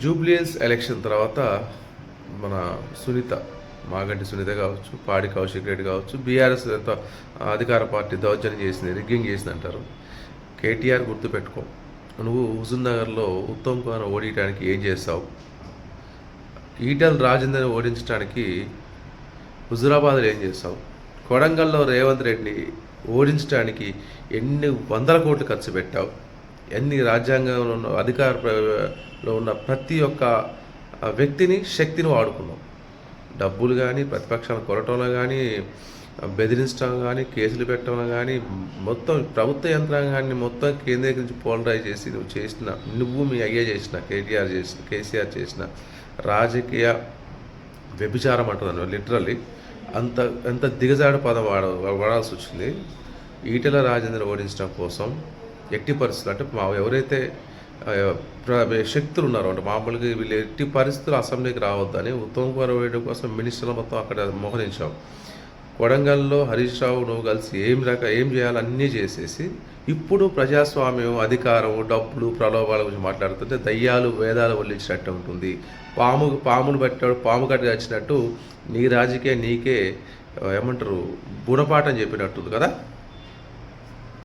Jubilee Hills election తర్వాత మన సునీత, మాగంటి సునీత కావచ్చు, పాడి కౌశిక్ రెడ్డి కావచ్చు, బీఆర్ఎస్ అధికార పార్టీ దౌర్జన్యం చేసింది, రిగ్గింగ్ చేసింది అంటారు. కేటీఆర్ గుర్తుపెట్టుకో, నువ్వు హుజూర్నగర్లో ఉత్తమ్ కుమార్ ఓడించడానికి ఏం చేస్తావు? ఈటెల రాజేందర్ని ఓడించడానికి హుజూరాబాద్లో ఏం చేస్తావు? కొడంగల్లో రేవంత్ రెడ్డిని ఓడించడానికి ఎన్ని వందల కోట్లు ఖర్చు పెట్టావు? ఎన్ని రాజ్యాంగంలో ఉన్న అధికారంలో ఉన్న ప్రతి ఒక్క వ్యక్తిని, శక్తిని వాడుకున్నావు. డబ్బులు కానీ, ప్రతిపక్షాలను కొరటంలో కానీ, బెదిరించడం కానీ, కేసులు పెట్టడంలో కానీ, మొత్తం ప్రభుత్వ యంత్రాంగాన్ని మొత్తం కేంద్రీకరించి పోలరైజ్ చేసి నువ్వు మీ అయ్యే చేసిన, కేసీఆర్ చేసిన రాజకీయ వ్యభిచారం అంటున్నాను లిటరల్లీ. అంత దిగజాడు పదం వాడాల్సి వచ్చింది. ఈటెల రాజేందర్ ఓడించడం కోసం ఎట్టి పరిస్థితులు అంటే ఎవరైతే శక్తులు ఉన్నారో, అంటే మామూలుగా వీళ్ళు ఎట్టి పరిస్థితులు అసెంబ్లీకి రావద్దని ఉత్తమ్ కుమార్ వేయడం కోసం మినిస్టర్లు మొత్తం అక్కడ మోహరించాం. కొడంగల్లో హరీష్ రావు నువ్వు కలిసి ఏం చేయాలో అన్నీ చేసేసి ఇప్పుడు ప్రజాస్వామ్యం, అధికారం, డబ్బులు, ప్రలోభాల గురించి మాట్లాడుతుంటే దయ్యాలు వేదాలు వల్లించినట్టు ఉంటుంది. పామును పెట్టాడు, పాము కట్టి వచ్చినట్టు నీ రాజకీయం నీకే ఏమంటారు గుణపాఠం చెప్పినట్టుంది కదా.